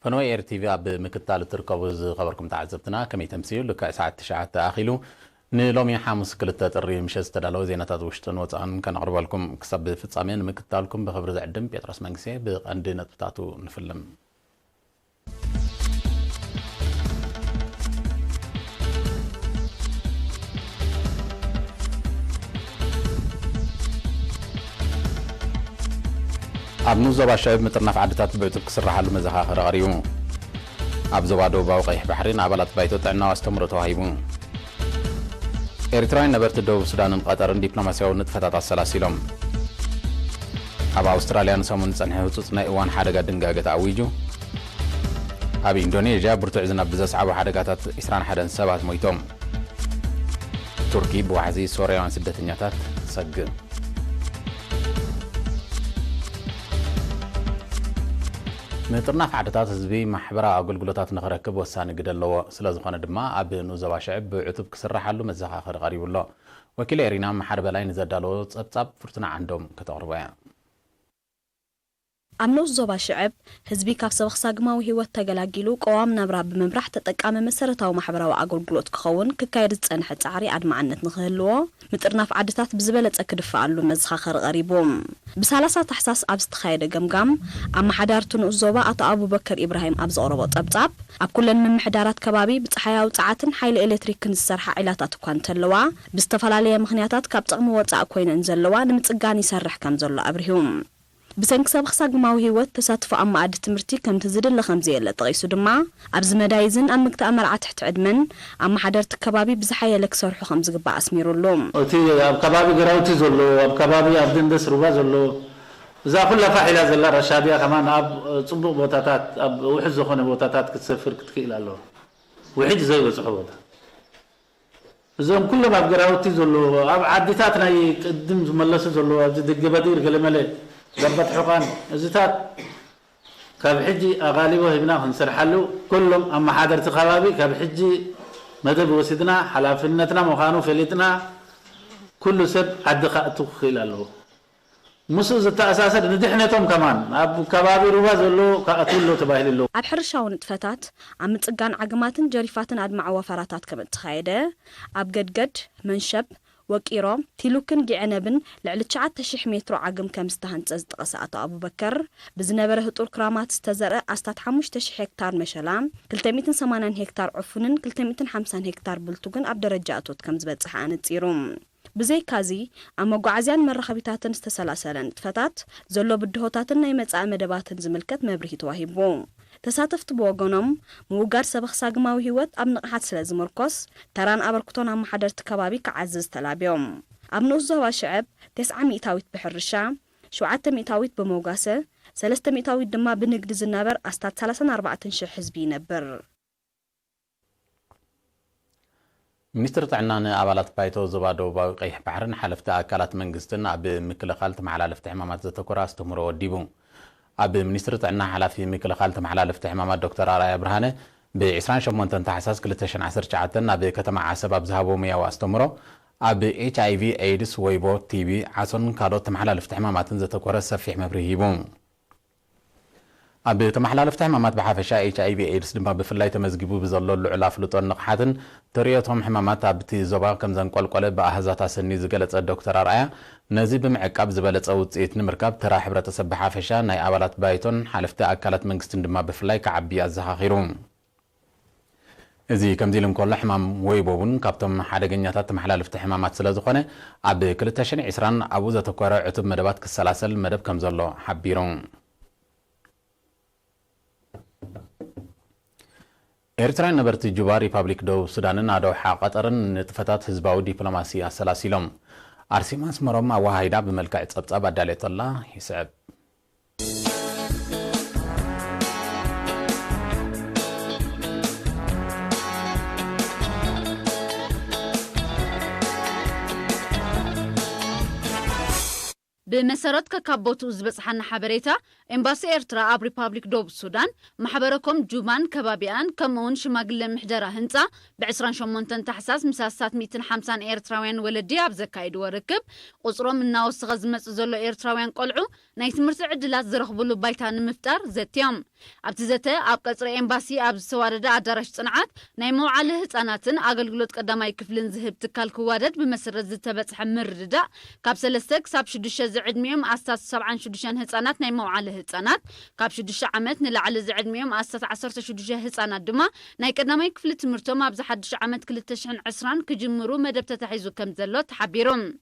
فنوي إير تي في أب مكتال تركب خبركم تعزبتنا كم يتمثيل لك ساعة 9 تأخيله نلومي حامس كل التطري مش استدلوا زينة تدوشتن وطعن كان أقرب لكم كسب في تصامين مكتالكم بخبر زعدم بيترس منكسي بقندنا بتاعته نفلم أبنو زبا شايب مترنا في عدتات بيتو كسر حالو مزخاخر غريبو أب زبا دوبا وقيح بحرين عبالات بيتو تعنا واستمرتو هايبو إريتراين نبرت دوب سودان قطرن دبلوماسيو نتفتات السلاسلهم أب أستراليا نسامون صنحه تصنع إيوان حادقة دنقاقة عويجو أب إندونيسيا برتعزنا بزاس عبو حادقاتات إسران حدن سبات مويتوم تركي بوحزي سوريا وان سدتنياتات سق مترنا في عدتات حزبي محبرة أقولقلوتات نخركب وساني قد اللو سلازخونا دما أب نوزوا شعب عتب كسر حلو مزخاخر غريب الله وكل إرينا محاربة لاين زدالو تصب فرتنا عندهم كتغربيا أمنوز زوبا شعب حزبي كاف سبخ ساقماو هيوات تاقلاقيلو قوام نبرا بمبراح تتقام مسارتاو محبرا وأقولقلوت كخون كايرد تسانح تعاري عد معنت نخهلو مترنا في عدتات بزبالة أكدفعلو مزخاخر غريبوم بسالسة تحساس أبس تخايدة قمقام أما حدارتون الزوبا أتا أبو بكر إبراهيم أبز أوربط أبطاب أبكلن من محدارات كبابي بتحيا وتعاتن حيل إلكتريك نسرحة عيلاتات كوان تلوا بستفلالية مخنياتات كابتغم وطاق كوين انزلوا نمتقاني سرح كامزلو أبرهيوم بسنك سبخ ساقماو هيوات تساتفو أما عد تمرتي كم تزيد لخمزي اللي تغيسو دما أبز مدايزن أم مكتا أمرعة تحت عدمن أما حدارت كبابي بزحايا لك سرحو خمز قبع أسميرو اللوم أوتي أب كبابي قراوتي زلو أب كبابي أبدن دس ربا زلو إذا كل فاحلة زلا رشادية كمان أب صبو بوتاتات أب وحزو خوني بوتاتات كتسفر كتكيل اللو وحج زي وصحوبتا زوم كل ما قراوتي زلو أب عدتاتنا يقدم ملسو زلو أب دق بدير كلمة ضبط حقان زيتات كبحجي أغالبه هبناه نسرحلو كلهم أما حضرت خبابي كبحجي مدب وسدنا حلافنتنا مخانو فلتنا كل سب عد خاتو خلاله مسوز التأساسات ندحنتهم كمان أب كبابي رواز زلو كأتولو تباهل له أب حرشاون تفتات عم تقان عقماتن جريفاتن عد مع وفراتات كمان تخايدة أب قد منشب وكيرو تيلوكن جعنبن لعل 9,000 متر عقم كم استهنتز تقسات أبو بكر بزنبره طول كرامات استزرع أستات 5,000 هكتار مشلام 380 هكتار عفنن 350 هكتار بلتوغن أب درجاتوت كم زبط صحان تيروم بزي كازي أما قعزيان مرخبيتاتن استسلاسلن تفتات زلو بدهوتاتن نايمتسع مدباتن زملكت مبرهي تواهيبو تساتفت بوغنوم موغار سبخ ساقماو هيوات أب نقحات سلاز مركوس تران أبركتون أم حدرت كبابي كعزز تلابيوم أب نوزوا شعب 900 بحرشا 700 بموغاسة 300 دما بنقد زنابر أستات 34 حزبي نبر منستر طعنان أبالات بايتو زبادو باقيح بحرن حلفتا أكالات منقستن أب مكلخالت محلالفت حمامات زتكورا استمروا وديبو أب منستر طعنا حلافي مكلخالت محلالفت حمامات دكتور آرايا برهانة ب20 شمونتن تحساس كلتشن 10 شعاتن أب كتما عسب أبزهابو ميا واستمروا أب HIV AIDS ويبو TB عصن كادوت محلالفت حمامات زتكورا سفيح مبرهيبو أب تمحلالفت حمامات بحافشة HIV AIDS دما بفلاي تمزجبو بزلو العلا فلوطون نقحاتن تريتهم حمامات أبتي زبا كم زنقل قلب بأهزات سني زقلت الدكتور آرايا نزي بمعقاب زبالت أوتيت نمركاب ترى حبرة تسبح حافشة ناي أبالات بايتون حلفت أكلت منقستن دما بفلاي كعبي الزخاخيرون إذا كم زيلم كل حمام ويبون كابتم حرقنياتات محلالفت حمامات سلازخونة أب كلتشن عسران أبو زتكورا عتب مدبات كالسلاسل مدب كم زلو حبيرون إرتران نبرت جوبا ريبابليك دو سودان نادو حاقترن نتفتات هزباو ديبلوماسي السلاسلهم أرسيماس مرم وهايدا بملكة تصبصب عدالة الله يسعب بمسارات ككابوتو زبصحنا حبريتا إمباسي إرترا أب ريبابليك دوب السودان محبركم جوبان كبابيان كمون شماغل محجرة هنسا بعسران شمونتن تحساس مساسات 250 إرتراوين ولدي أب زكايد وركب قصرو من ناوس غزمت زولو إرتراوين قلعو نايت مرتع عدلات زرخبولو بايتان مفتار زتيام أبتزته أب قصر إمباسي أب سواردا عدارش صنعات نايمو على هتاناتن أغلقلوت قداماي كفلن زهب تكال كوادد بمسرد زتبت حمر ردا كابسلستك ساب شدوش زعدميهم أساس 7 شدوشان هتانات نايمو على هتانات كاب شدوش عمت نلعل زعدميهم أساس 10 شدوش هتانات دما ناي قداماي كفل تمرتهم أبز حدش عمت كل تشحن عسران كجمرو مدب تتحيزو كم زلو تحبيرهم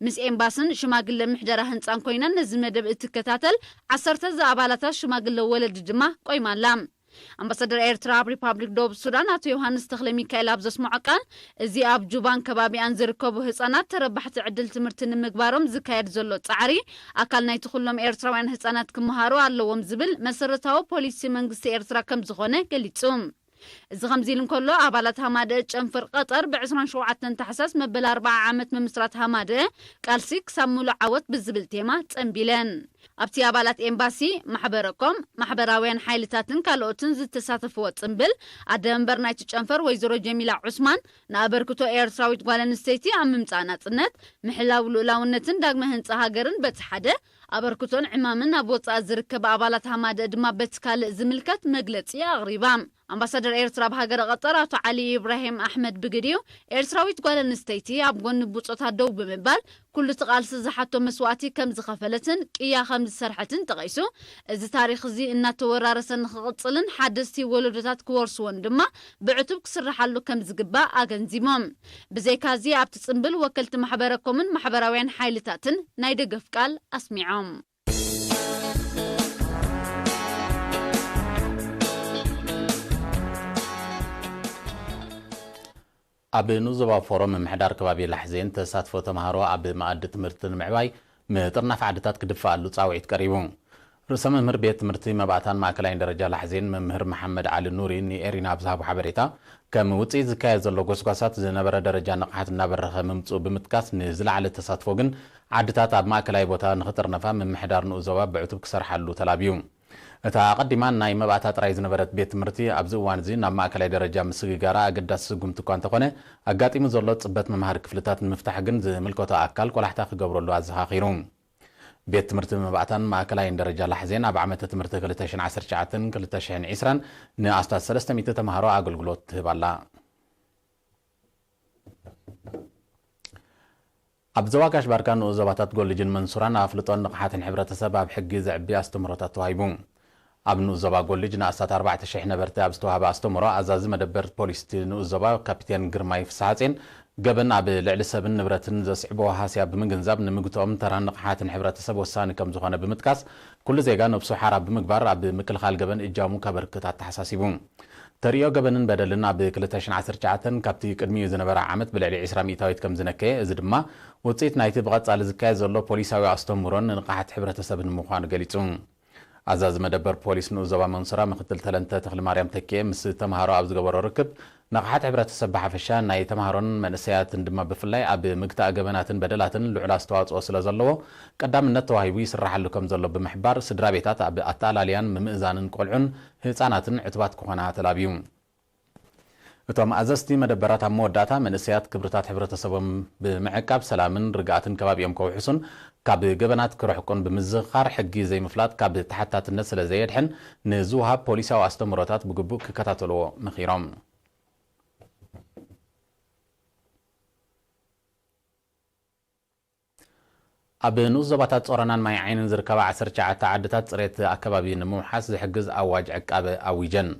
مس إمباسن شماغل محجرة هنسان كوينا نزل مدب اتكتاتل 10 زعبالات شماغل ولد دما قويمان لام أمباسادر إيرترا ريبابليك دوب السودان أتو يوهانس تخلي ميكايل أبزس معقان زي أب جوبان كبابي أنزر كوبو هسانات تربحت عدل تمرتن مقبارهم زكاير زلو تعاري أكال نايتو خلهم إيرترا وين هسانات كمهارو اللوهم زبل مسرتاو بوليسي منغسي إيرترا كم زغونه قليتهم إذا خمزيلن كله عبالات همادة جنفر قطر بعسران شوعتن تحساس مبلا 4 عامت ممسرات همادة قالسيك سامولو عوت بالزبل تيما تنبيلن أبتي عبالات إمباسي محبركم محبراوين حيلتاتن كالوتن زد تساتفو تنبل عدنبر نايتو جنفر ويزورو جميلة عثمان نابركتو إيرتراويت قوالن ستيتي عممتانات النت محلاو لولاونتن داق مهنسا هاقرن بتحده أبركتون عمامن أبوط أزركب عبالات همادة دما بتكال زملكت مقلت يا غريبام أمباسادر إيرترا بهاجر قطر أتو علي إبراهيم أحمد بقديو إيرتراويت قوالن ستيتي عبقون بوطوتها دو بمبال كل تقال سزحاتو مسواتي كم زخفلتن كيا 5 سرحتن تغيسو إذا تاريخ زي إنا تورارسن خغطلن حدثتي ولدتات كورسون دما بعتب كسرحالو كم زقبا أغنزيموم بزي كازي عبتسنبل وكلت محبركم من محبراوين حايلتاتن نايدة قفقال أسمعهم أب نوزبا فورم محدار كبابي لحزين تساتفو تمهارو أب مقاد تمرتن معواي مترنا فعدتات كدفاع اللو تصاوعيت قريبون رسم ممهر بيت مرتي مبعتان ماكلاين درجة لحزين ممهر محمد علي النوري ني إيرينا بزهابو حبريتا كم وطي زكاية زلو قسقاسات زنبرا درجة نقحات النبرخ ممتو بمتكاس نزل على التساتفوغن عدتات أب ماكلاي بوتا نخطر نفا من محدار نوزبا بعتب كسر حلو تلابيوم እታ ቀዲማን ናይ መባታት ራይ ዝነበረት ቤት ትምህርቲ ኣብዚ እዋን እዚ ናብ ማእከላይ ደረጃ ምስግጋራ ኣገዳሲ ስጉምቲ እኳ እንተኾነ ኣጋጢሙ ዘሎ ፅበት መምሃሪ ክፍልታት ንምፍታሕ ግን ዝምልከቶ ኣካል ቆላሕታ ክገብረሉ ኣዘኻኺሩ ቤት ትምህርቲ መባእታን ማእከላይን ደረጃ ላሕዜን ኣብ ዓመተ ትምህርቲ 2019-2020 ንኣስታት 300 ተምሃሮ ኣገልግሎት ትህብ ኣላ ኣብ ዘዋጋሽ ባርካ ንኡዘባታት ጎልጅን መንሱራን ኣፍልጦን ንቕሓትን ሕብረተሰብ ኣብ ሕጊ ዘዕቢ ኣስተምህሮታት ተዋሂቡ ኣብ ንኡዘባ ጎልጅ ንኣስታት 4000 ነበርቲ ኣብ ዝተዋሃበ ኣስተምህሮ ኣዛዚ መደበር ፖሊስ ንኡዘባ ካፒቴን ግርማይ ፍስሓፅን ገበን ኣብ ልዕሊ ሰብን ንብረትን ዘስዕቦ ሃስያ ብምግንዛብ ንምግቶኦም ተራን ንቕሓትን ሕብረተሰብ ወሳኒ ከም ዝኾነ ብምጥቃስ ኩሉ ዜጋ ነብሱ ሓራ ብምግባር ኣብ ምክልኻል ገበን እጃሙ ከበርክት ኣተሓሳሲቡ ተሪዮ ገበንን በደልን ኣብ 2019 ካብቲ ቅድሚኡ ዝነበረ ዓመት ብልዕሊ 20 ሚእታዊት ከም ዝነከየ እዚ ድማ ውፅኢት ናይቲ ብቐጻሊ ዝካየድ ዘሎ ፖሊሳዊ ኣስተምህሮን ንቕሓት ሕብረተሰብን ምዃኑ ገሊጹ ኣዛዚ መደበር ፖሊስ ንኡዘባ መንሱራ ምክትል ተለንተ ተክሊ ማርያም ተኪየ ምስ ተምሃሮ ኣብ ዝገበሮ ርክብ ንቕሓት ሕብረተሰብ ብሓፈሻ ናይ ተምሃሮን መንእሰያትን ድማ ብፍላይ ኣብ ምግታእ ገበናትን በደላትን ልዑል ኣስተዋፅኦ ስለ ዘለዎ ቀዳምነት ተዋሂቡ ይስራሓሉ ከም ዘሎ ብምሕባር ስድራ ቤታት ኣብ ኣጠላልያን ምምእዛንን ቆልዑን ህፃናትን ዕቱባት ክኾና ተላብዩ እቶም ኣዘዝቲ መደበራት ኣብ መወዳእታ መንእሰያት ክብርታት ሕብረተሰቦም ብምዕቃብ ሰላምን ርግኣትን ከባቢኦም ከውሕሱን ካብ ገበናት ክርሕቁን ብምዝኻር ሕጊ ዘይምፍላጥ ካብ ተሓታትነት ስለ ዘየድሕን ንዝውሃብ ፖሊሳዊ ኣስተምህሮታት ብግቡእ ክከታተልዎ ምኺሮም ኣብ ንኡዘባታት ጾረናን ማይ ዓይንን ዝርከባ 19 ዓድታት ፅሬት ኣከባቢ ንምምሓስ ዝሕግዝ ኣዋጅ ዕቃበ ኣዊጀን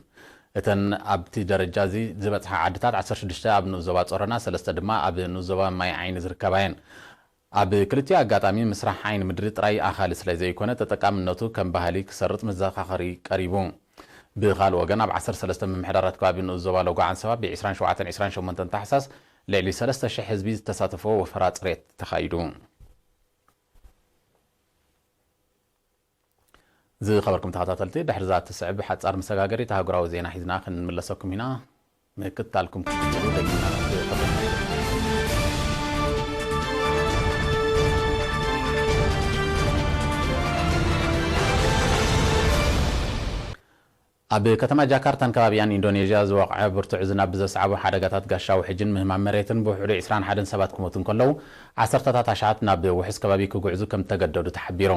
እተን ኣብቲ ደረጃ እዚ ዝበፅሓ ዓድታት 16 ኣብ ንኡዘባ ጾረና 3 ድማ ኣብ ንኡዘባ ማይ ዓይኒ ዝርከባ እየን ኣብ ክልቲኡ ኣጋጣሚ ምስራሕ ዓይኒ ምድሪ ጥራይ ኣኻሊ ስለ ዘይኮነ ተጠቃምነቱ ከም ባህሊ ክሰርጥ መዘኻኸሪ ቀሪቡ ብኻልእ ወገን ኣብ 13 ምምሕዳራት ከባቢ ንኡዘባ ለጓዓን ሰባ ብ27-28 ታሕሳስ ልዕሊ 3000 ህዝቢ ዝተሳተፈ ወፈራ ፅሬት ተኻይዱ ዝኸበርኩም ተኸታተልቲ ድሕሪ ዛ ትስዕብ ሓፃር መሰጋገሪ ተሃገራዊ ዜና ሒዝና ክንምለሰኩም ኢና ምክትታልኩም ክትሉ ደጊና ኣብ ከተማ ጃካርታን ከባቢያን ኢንዶኔዥያ ዝወቕዐ ብርቱዕ ዝናብ ብዘስዓቡ ሓደጋታት ጋሻዊ ሕጅን ምህማም መሬትን ብውሕዱ 21 ሰባት ክሞቱ እንከለዉ ዓሰርተታት ኣሽዓት ናብ ውሕስ ከባቢ ክጉዕዙ ከም ተገደዱ ተሓቢሩ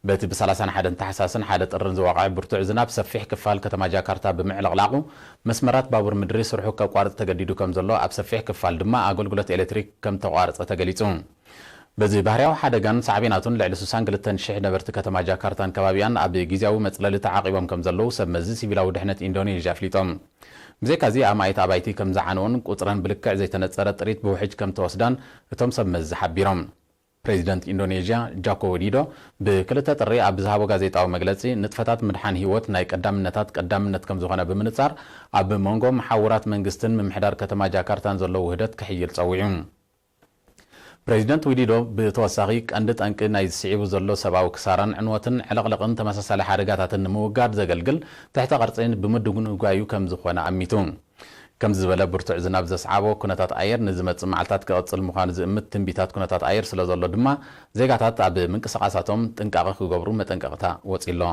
በቲ ብ31 ታሕሳስን ሓደ ጥርን ዝወቕዐ ብርቱዕ ዝናብ ሰፊሕ ክፋል ከተማ ጃካርታ ብምዕልቕላቑ መስመራት ባቡር ምድሪ ስርሑ ከቋርጽ ተገዲዱ ከም ዘሎ ኣብ ሰፊሕ ክፋል ድማ ኣገልግሎት ኤሌክትሪክ ከም ተቋርጸ ተገሊጹ በዚ ባህርያዊ ሓደጋን ሳዕቤናቱን ልዕሊ 62,000 ነበርቲ ከተማ ጃካርታን ከባቢያን ኣብ ግዜያዊ መጽለሊ ተዓቂቦም ከም ዘለዉ ሰብ መዚ ሲቪላዊ ድሕነት ኢንዶኔዥያ ኣፍሊጦም ብዘይካዚ ኣማይት ኣባይቲ ከም ዝዓነውን ቁፅረን ብልክዕ ዘይተነፀረ ጥሪት ብውሕጅ ከም ተወስዳን እቶም ሰብ መዚ ሓቢሮም ፕሬዚደንት ኢንዶኔዥያ ጃኮ ዊዲዶ ብክልተ ጥሪ ኣብ ዝሃቦ ጋዜጣዊ መግለጺ ንጥፈታት ምድሓን ህይወት ናይ ቀዳምነት ከም ዝኾነ ብምንጻር ኣብ መንጎ መሓውራት መንግስትን ምምሕዳር ከተማ ጃካርታን ዘሎ ውህደት ክሕይል ጸዊዑ ፕሬዚደንት ዊዲዶ ብተወሳኺ ቀንዲ ጠንቂ ናይ ዝስዒቡ ዘሎ ሰብኣዊ ክሳራን ዕንወትን ዕለቕልቕን ተመሳሳሊ ሓደጋታትን ንምውጋድ ዘገልግል ትሕተ ቅርፂን ብምድጉንጓዩ ከም ዝኾነ ኣሚቱ ከም ዝበለ ብርቱዕ ዝናብ ዘስዓቦ ኩነታት ኣየር ንዝመጽእ መዓልታት ክቕጽል ምዃኑ ዝእምት ትንቢታት ኩነታት ኣየር ስለ ዘሎ ድማ ዜጋታት ኣብ ምንቅስቓሳቶም ጥንቃቐ ክገብሩ መጠንቀቕታ ወፂሎ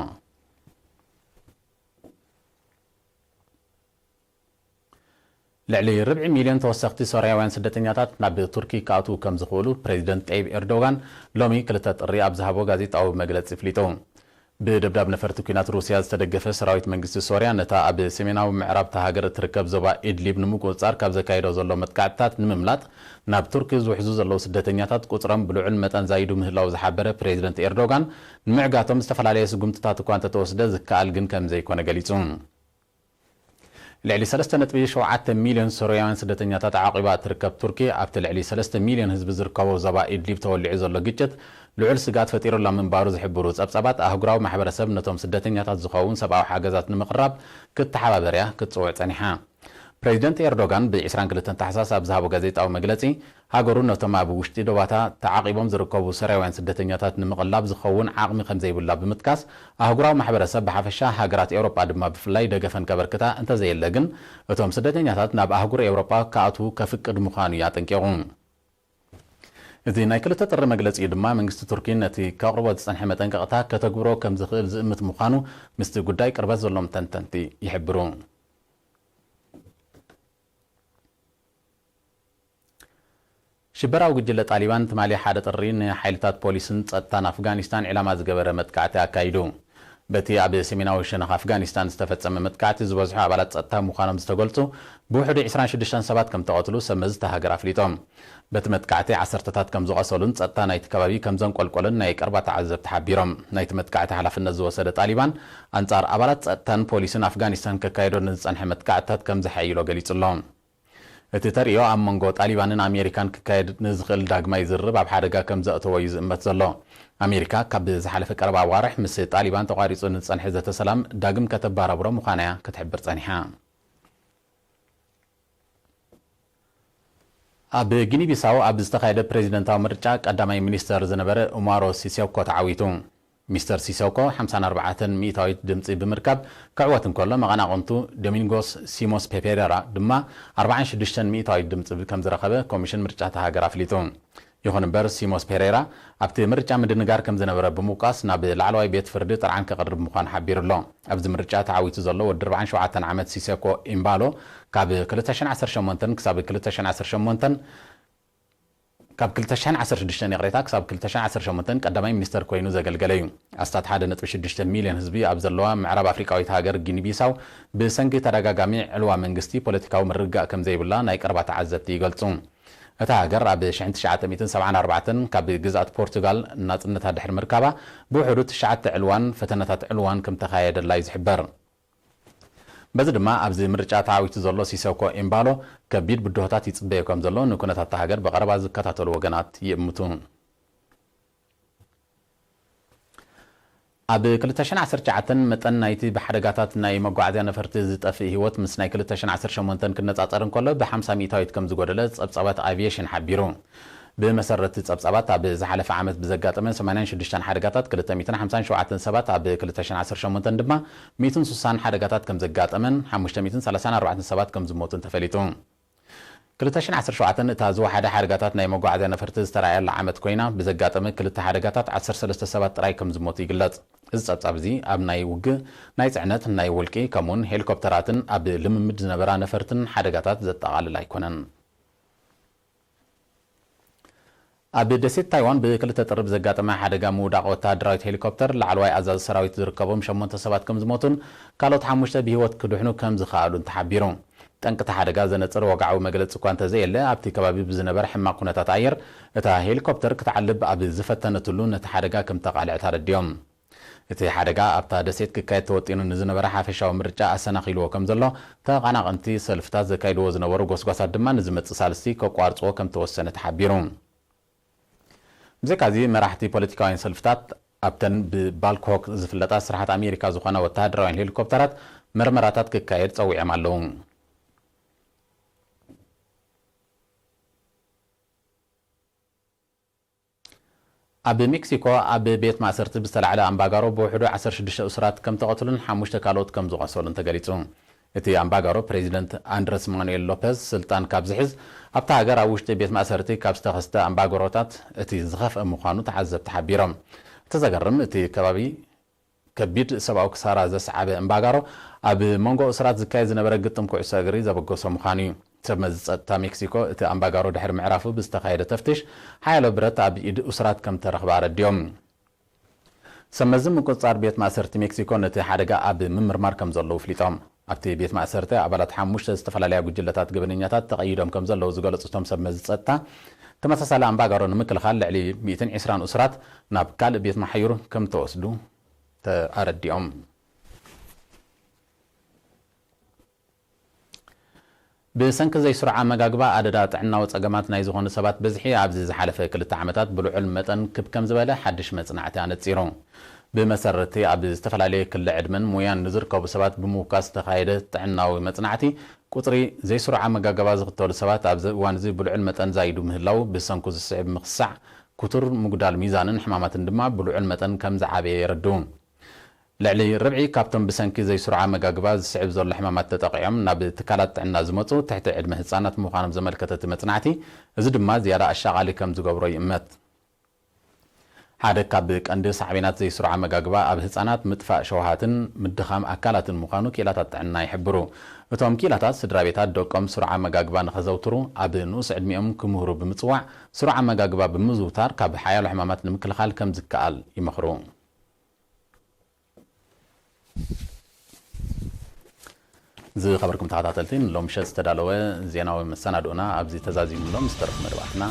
ልዕሊ 4 ሚልዮን ተወሰኽቲ ሶርያውያን ስደተኛታት ናብ ቱርኪ ክኣትዉ ከም ዝኽእሉ ፕሬዚደንት ጠይብ ኤርዶጋን ሎሚ ክልተ ጥሪ ኣብ ዝሃቦ ጋዜጣዊ መግለፂ ፍሊጡ ብደብዳብ ነፈርቲ ኩናት ሩስያ ዝተደገፈ ሰራዊት መንግስቲ ሶርያ ነታ ኣብ ሰሜናዊ ምዕራብ ሃገር እትርከብ ዞባ ኢድሊብ ንምቁፅጻር ካብ ዘካይዶ ዘሎ መጥቃዕትታት ንምምላጥ ናብ ቱርኪ ዝውሕዙ ዘለዉ ስደተኛታት ቁፅሮም ብልዑል መጠን ዛይዱ ምህላው ዝሓበረ ፕሬዚደንት ኤርዶጋን ንምዕጋቶም ዝተፈላለየ ስጉምትታት እኳ እንተተወስደ ዝከኣል ግን ከም ዘይኮነ ገሊጹ ልዕሊ 3.7 ሚልዮን ሶርያውያን ስደተኛታት ዓቂባ እትርከብ ቱርኪ ኣብቲ ልዕሊ 3 ሚልዮን ህዝቢ ዝርከቦ ዞባ ኢድሊብ ተወሊዑ ዘሎ ግጭት ልዑል ስጋት ፈጢሩላ ምንባሩ ዝሕብሩ ጸብጻባት ኣህጉራዊ ማሕበረሰብ ነቶም ስደተኛታት ዝኸውን ሰብኣዊ ሓገዛት ንምቕራብ ክትተሓባበርያ ክትጽውዕ ጸኒሓ ፕሬዚደንት ኤርዶጋን ብ22 ታሕሳስ ኣብ ዝሃቦ ጋዜጣዊ መግለጺ ሃገሩ ነቶም ኣብ ውሽጢ ዶባታ ተዓቂቦም ዝርከቡ ሶርያውያን ስደተኛታት ንምቕላብ ዝኸውን ዓቕሚ ከም ዘይብላ ብምጥቃስ ኣህጉራዊ ማሕበረሰብ ብሓፈሻ ሃገራት ኤውሮጳ ድማ ብፍላይ ደገፈን ከበርክታ እንተዘየለ ግን እቶም ስደተኛታት ናብ ኣህጉር ኤውሮጳ ክኣትዉ ከፍቅድ ምዃኑ እዩ ኣጠንቂቑ እዚ ናይ ክልተ ጥሪ መግለፂ ድማ መንግስቲ ቱርኪ ነቲ ከቕርቦ ዝጸንሐ መጠንቀቕታ ከተግብሮ ከም ዝኽእል ዝእምት ምዃኑ ምስቲ ጉዳይ ቅርበት ዘሎም ተንተንቲ ይሕብሩ ሽበራዊ ጉጅለ ጣሊባን ትማሊ ሓደ ጥሪ ንሓይልታት ፖሊስን ጸጥታን ኣፍጋኒስታን ዕላማ ዝገበረ መጥቃዕቲ ኣካይዱ በቲ ኣብ ሰሜናዊ ሸነኽ ኣፍጋኒስታን ዝተፈጸመ መጥቃዕቲ ዝበዝሑ ኣባላት ጸጥታ ምዃኖም ዝተገልጹ ብውሕዱ 26 ሰባት ከም ተቐትሉ ሰብ መዚ ሃገር ኣፍሊጦም በቲ መጥቃዕቲ ዓሰርተታት ከም ዝቐሰሉን ጸጥታ ናይቲ ከባቢ ከም ዘንቆልቆልን ናይ ቀረባ ተዓዘብቲ ሓቢሮም ናይቲ መጥቃዕቲ ሓላፍነት ዝወሰደ ጣሊባን ኣንጻር ኣባላት ጸጥታን ፖሊስን ኣፍጋኒስታን ከካይዶ ንዝጸንሐ መጥቃዕትታት ከም ዘሓይሎ ገሊጹሎም እቲ ተርእዮ ኣብ መንጎ ጣሊባንን ኣሜሪካን ክካየድ ንዝኽእል ዳግማይ ዝርብ ኣብ ሓደጋ ከም ዘእተወ እዩ ዝእመት ዘሎ ኣሜሪካ ካብ ዝሓለፈ ቀረባ ኣዋርሕ ምስ ጣሊባን ተቋሪጹ ንዝጸንሐ ዘተ ሰላም ዳግም ከተባራብሮ ምዃናያ ክትሕብር ጸኒሓ ኣብ ጊኒ ቢሳው ኣብ ዝተኻየደ ፕሬዚደንታዊ ምርጫ ቀዳማይ ሚኒስተር ዝነበረ ኡማሮ ሲሶኮ ተዓዊቱ ሚስተር ሲሶኮ 54 ሚእታዊት ድምፂ ብምርካብ ክዕወት እንከሎ መቐናቕንቱ ዶሚንጎስ ሲሞስ ፔፔሬራ ድማ 46 ሚእታዊት ድምፂ ከም ዝረኸበ ኮሚሽን ምርጫ ሃገር ኣፍሊጡ ይኹን እምበር ሲሞስ ፔሬራ ኣብቲ ምርጫ ምድንጋር ከም ዝነበረ ብምውቃስ ናብ ላዕለዋይ ቤት ፍርዲ ጥርዓን ከቕርብ ምዃኑ ሓቢሩ ኣሎ ኣብዚ ምርጫ ተዓዊቱ ዘሎ ወዲ 47 ዓመት ሲሶኮ ኢምባሎ ካብ 2018 ክሳብ 2018 ካብ 2016 ነቕሬታ ክሳብ 2018 ቀዳማይ ሚኒስተር ኮይኑ ዘገልገለ እዩ ኣስታት 1.6 ሚልዮን ህዝቢ ኣብ ዘለዋ ምዕራብ ኣፍሪቃዊት ሃገር ጊኒ ቢሳው ብሰንኪ ተደጋጋሚ ዕልዋ መንግስቲ ፖለቲካዊ ምርጋእ ከም ዘይብላ ናይ ቀረባ ተዓዘብቲ ይገልጹ እታ ሃገር ኣብ 1974 ካብ ግዛኣት ፖርቱጋል ናጽነታ ድሕሪ ምርካባ ብውሕዱ 9 ዕልዋን ፈተነታት ዕልዋን ከም ተኻየደላ እዩ ዝሕበር በዚ ድማ ኣብዚ ምርጫ ተዓዊቱ ዘሎ ሲሶኮ ኢምባሎ ከቢድ ብድሆታት ይጽበዮ ከም ዘሎ ንኩነታት ሃገር በቐረባ ዝከታተሉ ወገናት ይእምቱ ኣብ 2019 መጠን ናይቲ ብሓደጋታት ናይ መጓዓዝያ ነፈርቲ ዝጠፍእ ህይወት ምስ ናይ 2018 ክነጻጸር እንከሎ ብ50 ሚእታዊት ከም ዝጎደለ ጸብጻባት ኣቪዬሽን ሓቢሩ ብመሰረት ጸብጻባት ኣብ ዝሓለፈ ዓመት ብዘጋጠመ 86 ሓደጋታት 257 ሰባት ኣብ 2018 ድማ 160 ሓደጋታት ከም ዘጋጠመን 534 ሰባት ከም ዝሞቱን ተፈሊጡ 2017 እታ ዝወሓደ ሓደጋታት ናይ መጓዓዝያ ነፈርቲ ዝተራእየላ ዓመት ኮይና ብዘጋጠመ ክልተ ሓደጋታት 13 ሰባት ጥራይ ከም ዝሞቱ ይግለጽ ጸጻብ እዚ ኣብ ናይ ውግእ ናይ ጽዕነት ናይ ወልቂ ከምኡን ሄሊኮፕተራትን ኣብ ልምምድ ዝነበራ ነፈርትን ሓደጋታት ዘጠቓልል ኣይኮነን ኣብ ደሴት ታይዋን ብክልተ ጥርብ ዘጋጠመ ሓደጋ ምውዳቕ ወተሃደራዊት ሄሊኮፕተር ላዕለዋይ ኣዛዚ ሰራዊት ዝርከቦም 8 ሰባት ከም ዝሞቱን ካልኦት 5 ብሂወት ክድሕኑ ከም ዝኽኣሉን ተሓቢሩ ጠንቅቲ ሓደጋ ዘነጽር ወግዓዊ መግለጺ እኳ እንተዘየለ ኣብቲ ከባቢ ብዝነበረ ሕማቕ ኩነታት ኣየር እታ ሄሊኮፕተር ክትዓልብ ኣብ ዝፈተነትሉ ነቲ ሓደጋ ከም ተቓልዐት ኣረድዮም እቲ ሓደጋ ኣብታ ደሴት ክካየድ ተወጢኑ ንዝነበረ ሓፈሻዊ ምርጫ ኣሰናኺልዎ ከም ዘሎ ተቐናቐንቲ ሰልፍታት ዘካይድዎ ዝነበሩ ጎስጓሳት ድማ ንዝመጽእ ሳልስቲ ከቋርጽዎ ከም ተወሰነ ተሓቢሩ ብዘካዚ መራሕቲ ፖለቲካውያን ሰልፍታት ኣብተን ብባልኮክ ዝፍለጣ ስራሕት ኣሜሪካ ዝኾነ ወተሃደራውያን ሄሊኮፕተራት መርመራታት ክካየድ ጸዊዖም ኣለዉ ኣብ ሜክሲኮ ኣብ ቤት ማእሰርቲ ብዝተላዕለ ኣምባጋሮ ብውሕዱ 16 እስራት ከም ተቐትሉን 5 ካልኦት ከም ዝቆሰሉን ተገሊጹ እቲ ኣምባጋሮ ፕሬዚደንት አንድረስ ማኑኤል ሎፔዝ ስልጣን ካብ ዝሕዝ ኣብታ ሃገር ኣብ ውሽጢ ቤት ማእሰርቲ ካብ ዝተኸስተ ኣምባጋሮታት እቲ ዝኸፍአ ምዃኑ ተዓዘብቲ ሓቢሮም ተዘገርም እቲ ከባቢ ከቢድ ሰብኣዊ ክሳራ ዘስዓበ ኣምባጋሮ ኣብ መንጎ እስራት ዝካየድ ዝነበረ ግጥም ኩዕሶ እግሪ ዘበገሶ ምዃኑ እዩ ሰብ መዚ ጸጥታ ሜክሲኮ እቲ ኣምባጋሮ ድሕሪ ምዕራፉ ብዝተኻየደ ተፍቲሽ ሓያሎ ብረት ኣብ ኢድ እስራት ከም ተረኽባ ኣረድዮም ሰብ መዚ ምቁፅጻር ቤት ማእሰርቲ ሜክሲኮ ነቲ ሓደጋ ኣብ ምምርማር ከም ዘለዉ ፍሊጦም ኣብቲ ቤት ማእሰርቲ ኣባላት 5 ዝተፈላለያ ጉጅለታት ግብንኛታት ተቐይዶም ከም ዘለዉ ዝገለጹ እቶም ሰብ መዚ ጸጥታ ተመሳሳሊ ኣምባጋሮ ንምክልኻል ልዕሊ 120 እስራት ናብ ካልእ ቤት ማሕዩር ከም ተወስዱ ተኣረዲኦም ብሰንኪ ዘይስሩዕ ኣመጋግባ ኣደዳ ጥዕናዊ ጸገማት ናይ ዝኾኑ ሰባት በዝሒ ኣብዚ ዝሓለፈ 2 ዓመታት ብልዑል መጠን ክብከም ዝበለ ሓድሽ መጽናዕቲ ኣነጺሩ ብመሰረቲ ኣብ ዝተፈላለየ ክለ ዕድመን ሞያን ንዝርከቡ ሰባት ብምውካስ ተኻየደ ጥዕናዊ መጽናዕቲ ቁጥሪ ዘይስሩዕ ኣመጋግባ ዝኽተሉ ሰባት ኣብዚ እዋን እዚ ብልዑል መጠን ዛይዱ ምህላው ብሰንኩ ዝስዕብ ምኽሳዕ ኩቱር ምጉዳል ሚዛንን ሕማማትን ድማ ብልዑል መጠን ከም ዝዓበየ የረድኡ ልዕሊ ርብዒ ካብቶም ብሰንኪ ዘይስሩዕ ኣመጋግባ ዝስዕብ ዘሎ ሕማማት ተጠቂዖም ናብ ትካላት ጥዕና ዝመፁ ትሕቲ ዕድመ ህፃናት ምዃኖም ዘመልከተ እቲ መጽናዕቲ እዚ ድማ ዝያዳ ኣሻቓሊ ከም ዝገብሮ ይእመት ሓደ ካብ ቀንዲ ሳዕቤናት ዘይስሩዕ ኣመጋግባ ኣብ ህፃናት ምጥፋእ ሸውሃትን ምድኻም ኣካላትን ምዃኑ ኪላታት ጥዕና ይሕብሩ እቶም ኪላታት ስድራ ቤታት ደቆም ስሩዕ ኣመጋግባ ንኸዘውትሩ ኣብ ንኡስ ዕድሚኦም ክምህሩ ብምፅዋዕ ስሩዕ ኣመጋግባ ብምዝውታር ካብ ሓያሎ ሕማማት ንምክልኻል ከም ዝከኣል ይመኽሩ ዝኸበርኩም ተኸታተልቲ ንሎም ምሸት ዝተዳለወ ዜናዊ መሰናድኡና ኣብዚ ተዛዚሙሎም ዝተረፉ መደባትና